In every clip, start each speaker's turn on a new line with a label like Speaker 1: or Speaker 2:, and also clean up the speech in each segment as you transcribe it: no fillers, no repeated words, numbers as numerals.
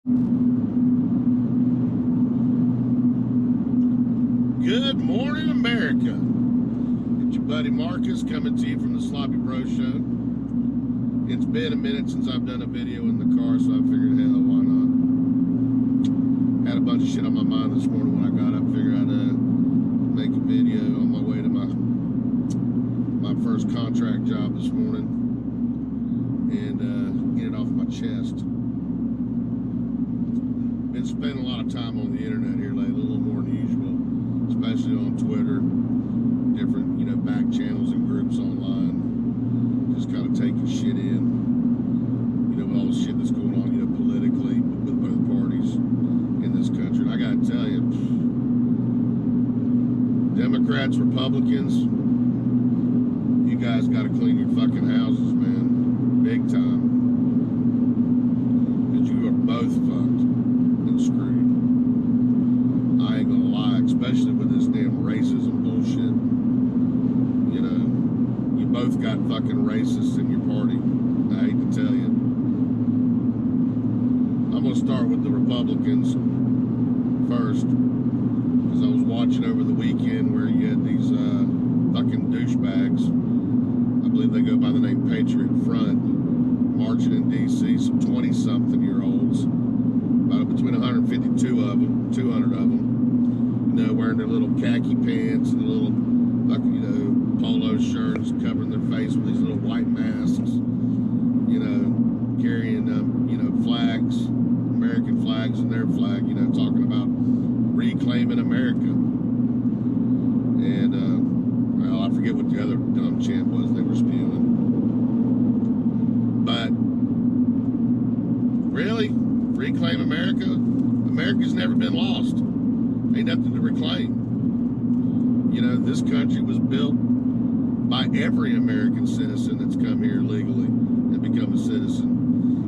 Speaker 1: Good morning, America. It's your buddy Marcus coming to you from the Sloppy Bro Show. It's been a minute since I've done a video in the car, so I figured, hell, why not? Had a bunch of shit on my mind this morning when I got up. Figured I'd make a video on my way to my first contract job this morning and get it off my chest. Been spending a lot of time on the internet here lately, a little more than usual, especially on Twitter, different, back channels and groups online, just kind of taking shit in, with all the shit that's going on, politically with both parties in this country. And I gotta tell you, Democrats, Republicans, you guys gotta clean your fucking houses, man, big time, because you are both fucked and screwed. I ain't gonna lie, especially with this damn racism bullshit. You both got fucking racists in your party. I hate to tell you. I'm gonna start with the Republicans first, because I was watching over the weekend where you had these fucking douchebags. I believe they go by the name Patriot Front, marching in D.C. Some 20-something-year-olds, about between 152 of them, 200 of them. Wearing their little khaki pants and little fucking, polo shirts, covering their face with these little white masks, carrying, flags, American flags and their flag, talking about reclaiming America. And, well, I forget what the other dumb chant was they were spewing. But, really? Reclaim America? America's never been lost. Ain't nothing to reclaim. This country was built by every American citizen that's come here legally and become a citizen.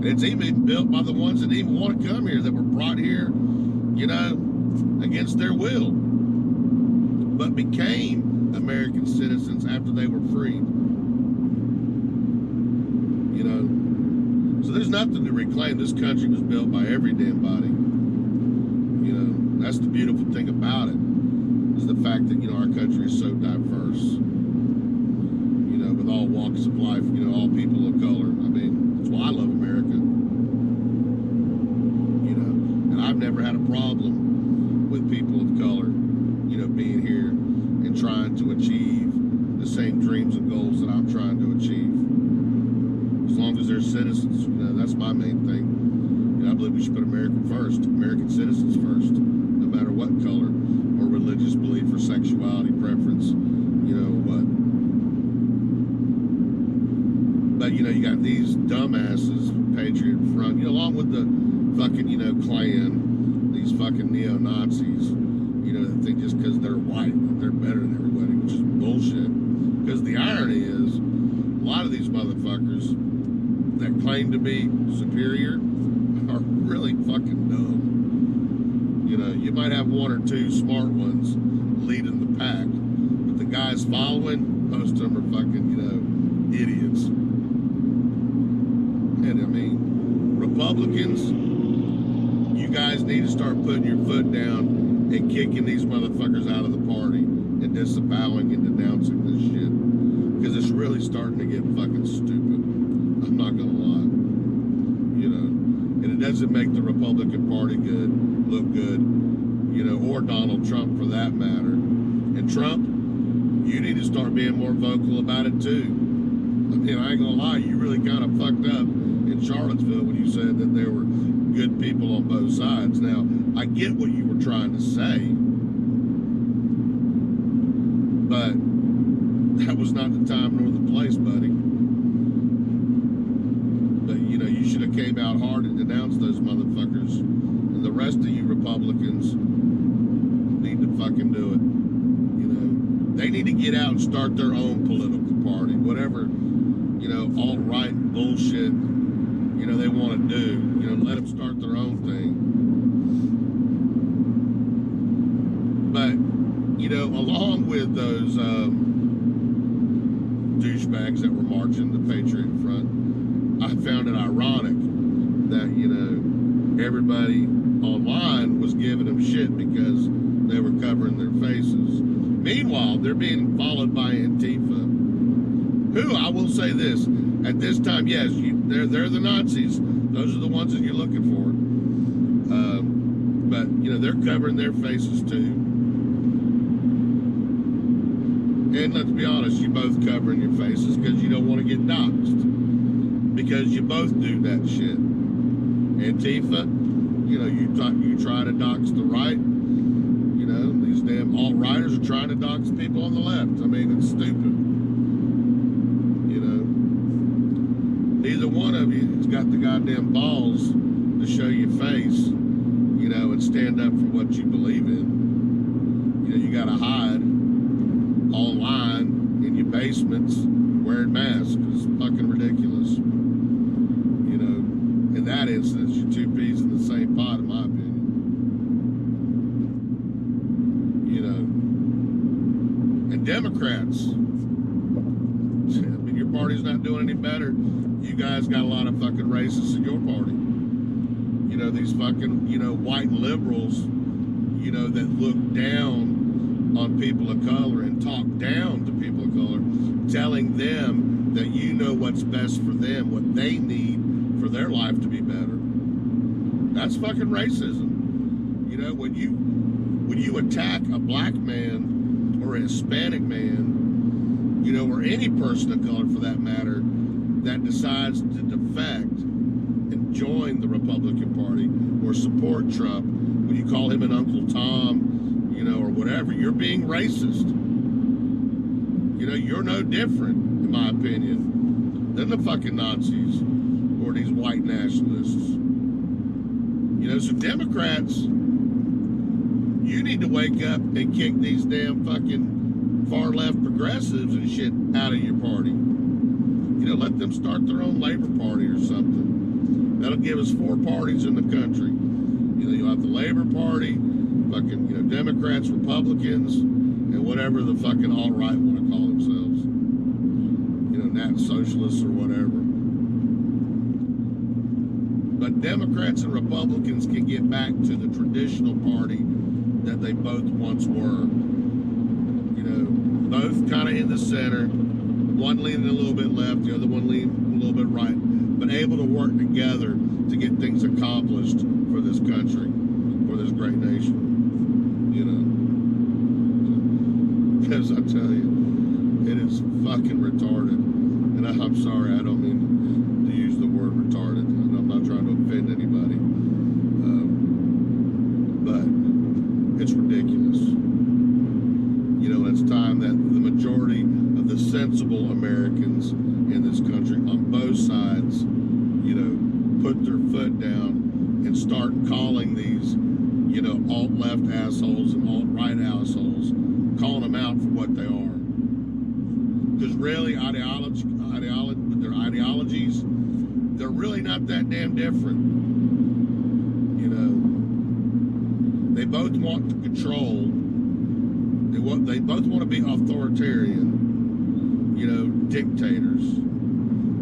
Speaker 1: And it's even built by the ones that didn't even want to come here, that were brought here, against their will, but became American citizens after they were freed. So there's nothing to reclaim. This country was built by every damn body. That's the beautiful thing about it, is the fact that, our country is so diverse, with all walks of life, all people of color. I mean, that's why I love America, and I've never had a problem with people of color, being here and trying to achieve the same dreams and goals that I'm trying to achieve. As long as they're citizens, that's my main thing. I believe we should put America first, American citizens first, no matter what color or religious belief or sexuality preference, what. But, you got these dumbasses, Patriot Front, along with the fucking, Klan, these fucking neo-Nazis, that think just because they're white, that they're better than everybody, which is bullshit. Because the irony is, a lot of these motherfuckers that claim to be superior are really fucking dumb. You might have one or two smart ones leading the pack, but the guys following, most of them are fucking, idiots. And I mean, Republicans, you guys need to start putting your foot down and kicking these motherfuckers out of the party and disavowing and denouncing this shit. Because it's really starting to get fucking stupid. I'm not gonna lie. And it doesn't make the Republican Party look good, or Donald Trump for that matter. And Trump, you need to start being more vocal about it too. I mean, I ain't gonna lie, you really kind of fucked up in Charlottesville when you said that there were good people on both sides. Now, I get what you were trying to say, but that was not the time nor the place, buddy. But, you should have came out hard and denounced those motherfuckers. And the rest of you Republicans need to fucking do it. They need to get out and start their own political party. Whatever, alt-right bullshit, they want to do. Let them start their own thing. But, along with those douchebags that were marching the Patriot Front, I found it ironic that, everybody online was giving them shit because they were covering their faces. Meanwhile, they're being followed by Antifa, who, I will say this, at this time, yes, they're the Nazis. Those are the ones that you're looking for. But, they're covering their faces too. And let's be honest, you both covering your faces because you don't want to get doxxed. Because you both do that shit. Antifa, you try to dox the right. These damn alt-righters are trying to dox people on the left. I mean, it's stupid. Neither one of you has got the goddamn balls to show your face, and stand up for what you believe in. You gotta hide online in your basements wearing masks. It's fucking ridiculous. In that instance, you're two peas in the same pot, in my opinion. And Democrats, your party's not doing any better. You guys got a lot of fucking racists in your party. These fucking, white liberals, that look down on people of color and talk down to people of color, telling them that what's best for them, what they need for their life to be better. That's fucking racism. When you attack a black man or a Hispanic man, or any person of color for that matter, that decides to defect and join the Republican Party or support Trump, when you call him an Uncle Tom, or whatever, you're being racist. You're no different, in my opinion, than the fucking Nazis or these white nationalists. So Democrats, you need to wake up and kick these damn fucking far-left progressives and shit out of your party. Let them start their own Labor Party or something. That'll give us 4 parties in the country. You'll have the Labor Party, fucking, Democrats, Republicans, and whatever the fucking alt-right want to call themselves. Nat socialists or whatever. But Democrats and Republicans can get back to the traditional party that they both once were. Both kind of in the center. One leaning a little bit left, the other one leaning a little bit right, but able to work together to get things accomplished for this country, for this great nation. Because I tell you, it is fucking retarded. And I'm sorry, I don't mean to use the word retarded. I'm not trying to offend anybody. But it's ridiculous. It's time that the majority of the sensible Americans in this country on both sides, put their foot down and start calling these, alt-left assholes and alt-right assholes, calling them out for what they are. Because really, with their ideologies, they're really not that damn different. They both want to control. They both want to be authoritarian, dictators.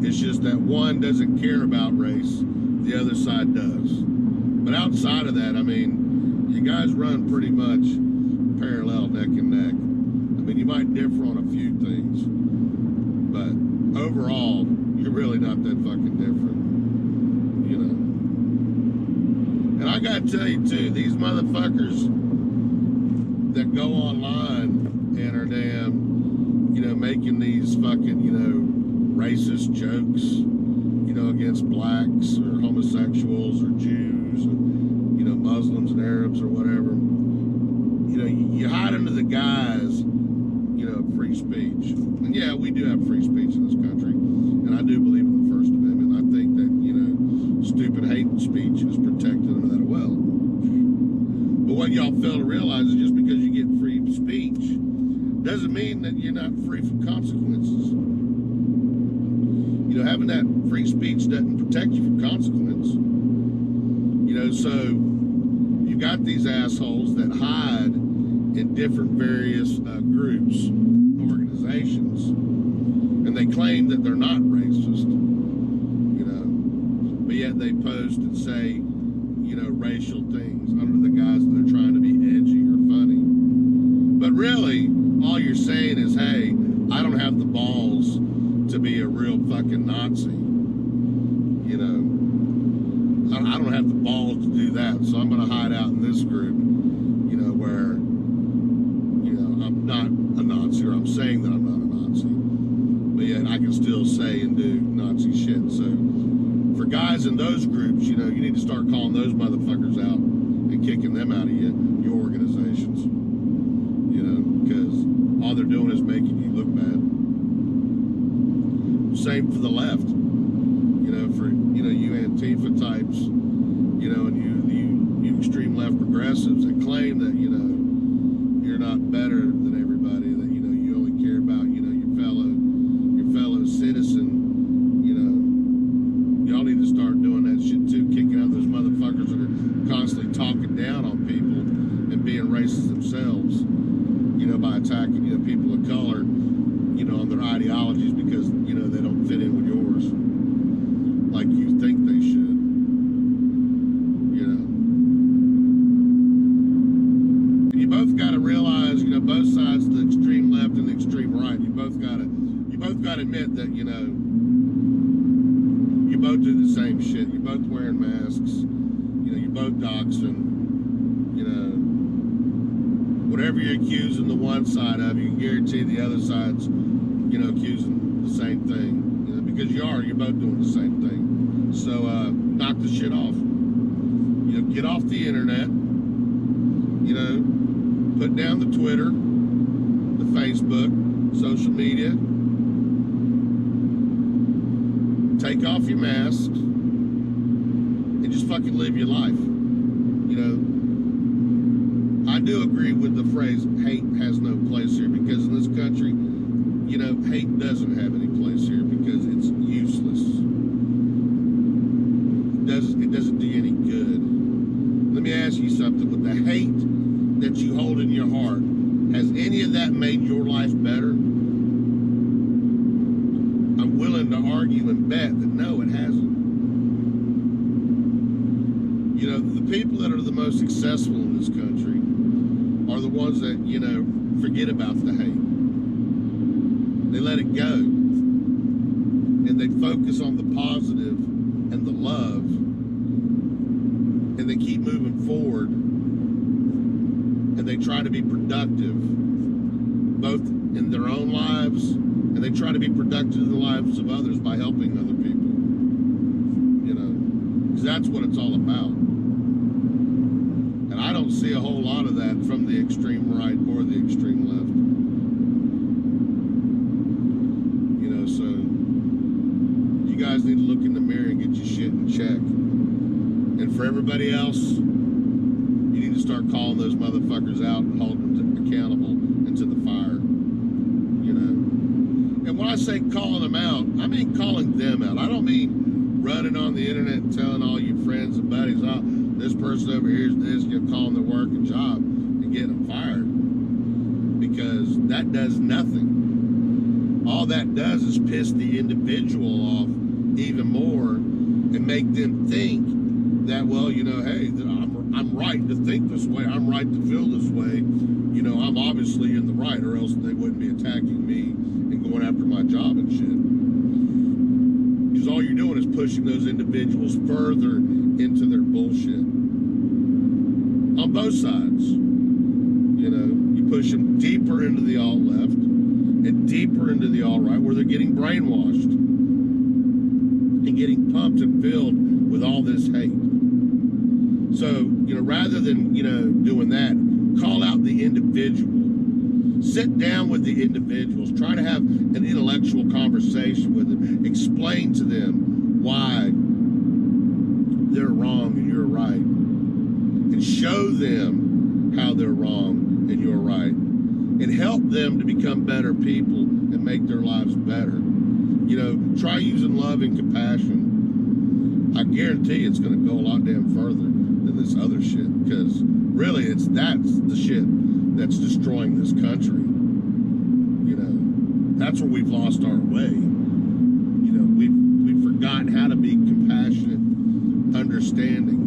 Speaker 1: It's just that one doesn't care about race, the other side does. But outside of that, I mean, you guys run pretty much parallel, neck and neck. I mean, you might differ on a few things, but overall, you're really not that fucking different, And I gotta tell you too, these motherfuckers that go online and are damn, making these fucking, racist jokes, against blacks or homosexuals or Jews or, Muslims and Arabs or whatever. You hide under the guise, of free speech. And yeah, we do have free speech in this country. And I do believe in the First Amendment. I think that, stupid hate speech is protected under that well. But what y'all fail to realize is just because you get free speech doesn't mean that you're not free from consequences. Having that free speech doesn't protect you from consequence. So you got these assholes that hide in different various groups, organizations, and they claim that they're not racist, but yet they post and say, racial things under the guise that they're trying to be edgy or funny. But really, all you're saying is, hey, I don't have the balls to be a real fucking Nazi. I don't have the balls to do that, so I'm going to hide out in this group, where, I'm not a Nazi, or I'm saying that I'm not a Nazi. But yet I can still say and do Nazi shit. So for guys in those groups, you need to start calling those motherfuckers out and kicking them out of your organizations. Because all they're doing is making you look bad. Same for the left. For you Antifa types, and you extreme left progressives that claim that you're not better than everybody, that you only care about your fellow citizen. Y'all need to start doing that shit too, kicking out those motherfuckers that are constantly talking down on people and being racist themselves, by attacking people of color, on their ideologies because they don't fit in with yours like you think they should. And you both got to realize, both sides, the extreme left and the extreme right, you both got to admit that you both do the same shit. You're both wearing masks. You're both doxing. Whatever you're accusing the one side of, you can guarantee the other side's accusing the same thing. Because you're both doing the same thing. So knock the shit off. Get off the internet. Put down the Twitter, the Facebook, social media. Take off your mask and just fucking live your life. I do agree with the phrase hate has no place here, because in this country, hate doesn't have any place here because it's useless. It doesn't do you any good. Let me ask you something. With the hate that you hold in your heart, has any of that made your life better? I'm willing to argue and bet that no, it hasn't. The people that are the most successful in this country are the ones that, forget about the hate. They let it go. And they focus on the positive and the love. And they keep moving forward. And they try to be productive, both in their own lives, and they try to be productive in the lives of others by helping other people. Because that's what it's all about. And I don't see a whole lot of that from the extreme right or the extreme left. So you guys need to look in the mirror and get your shit in check. And for everybody else, you need to start calling those motherfuckers out and holding them accountable and to the fire. And when I say calling them out, I mean calling them out. I don't mean running on the internet and telling all your friends and buddies, oh, this person over here is this, calling their work and job and getting them fired. Because that does nothing. All that does is piss the individual off even more and make them think that, well, hey, I'm right to think this way. I'm right to feel this way. I'm obviously in the right, or else they wouldn't be attacking me and going after my job and shit. Because all you're doing is pushing those individuals further into their bullshit. On both sides. You push them deeper into the alt-left and deeper into the alt-right, where they're getting brainwashed and getting pumped and filled with all this hate. So, rather than, doing that, call out the individual. Sit down with the individuals. Try to have an intellectual conversation with them. Explain to them why they're wrong and you're right. And show them how they're wrong and you're right. And help them to become better people and make their lives better. Try using love and compassion. I guarantee it's going to go a lot damn further than this other shit, because really that's the shit that's destroying this country. That's where we've lost our way. We've forgotten how to be compassionate, understanding,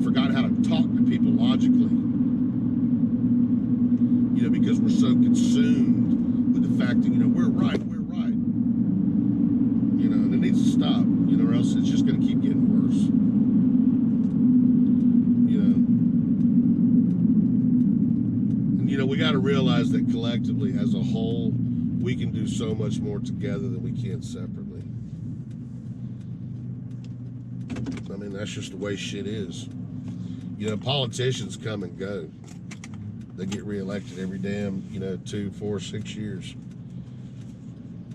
Speaker 1: forgot how to talk to people logically. You know, because we're so consumed with the fact that, you know, we're right. You know, and it needs to stop, you know, or else it's just going to keep getting worse. You know. And, you know, we got to realize that collectively, as a whole, we can do so much more together than we can separately. I mean, that's just the way shit is. You know, politicians come and go. They get reelected every damn, you know, 2, 4, 6 years.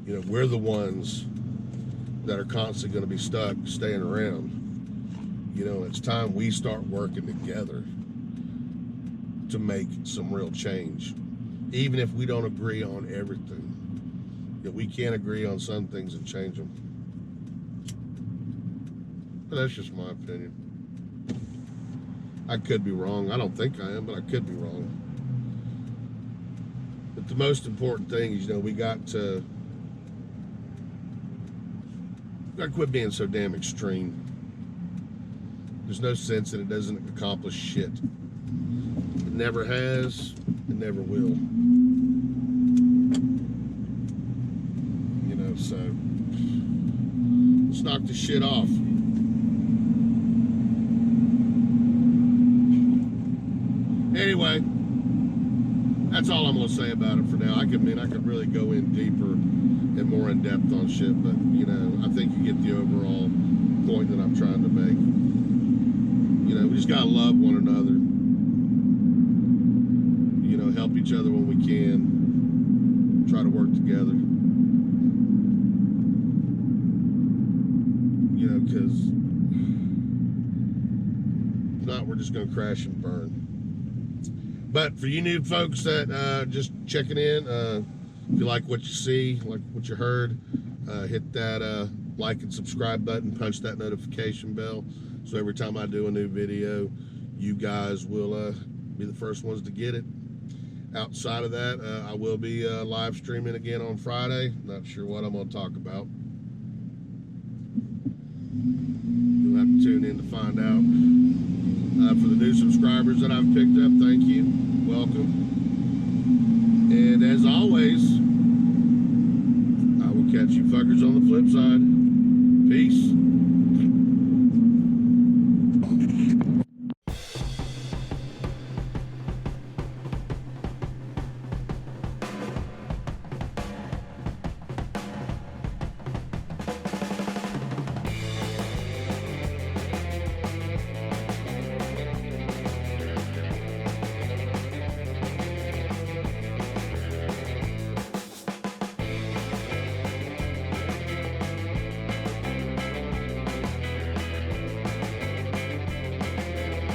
Speaker 1: You know, we're the ones that are constantly going to be stuck staying around. You know, it's time we start working together to make some real change. Even if we don't agree on everything. That we can't agree on some things and change them. But that's just my opinion. I could be wrong. I don't think I am, but I could be wrong. But the most important thing is, you know, we got to quit being so damn extreme. There's no sense and it doesn't accomplish shit. It never has, it never will. You know, so let's knock this shit off. Anyway, that's all I'm going to say about it for now. I could really go in deeper and more in depth on shit, but you know, I think you get the overall point that I'm trying to make. You know, we just gotta love one another. You know, help each other when we can. Try to work together. You know, because if not, we're just gonna crash and burn. But for you new folks that just checking in, if you like what you see, like what you heard, hit that like and subscribe button, punch that notification bell, so every time I do a new video, you guys will be the first ones to get it. Outside of that, I will be live streaming again on Friday. Not sure what I'm going to talk about. You'll have to tune in to find out. For the new subscribers that I've picked up, thank you. Welcome. And as always, I will catch you fuckers on the flip side.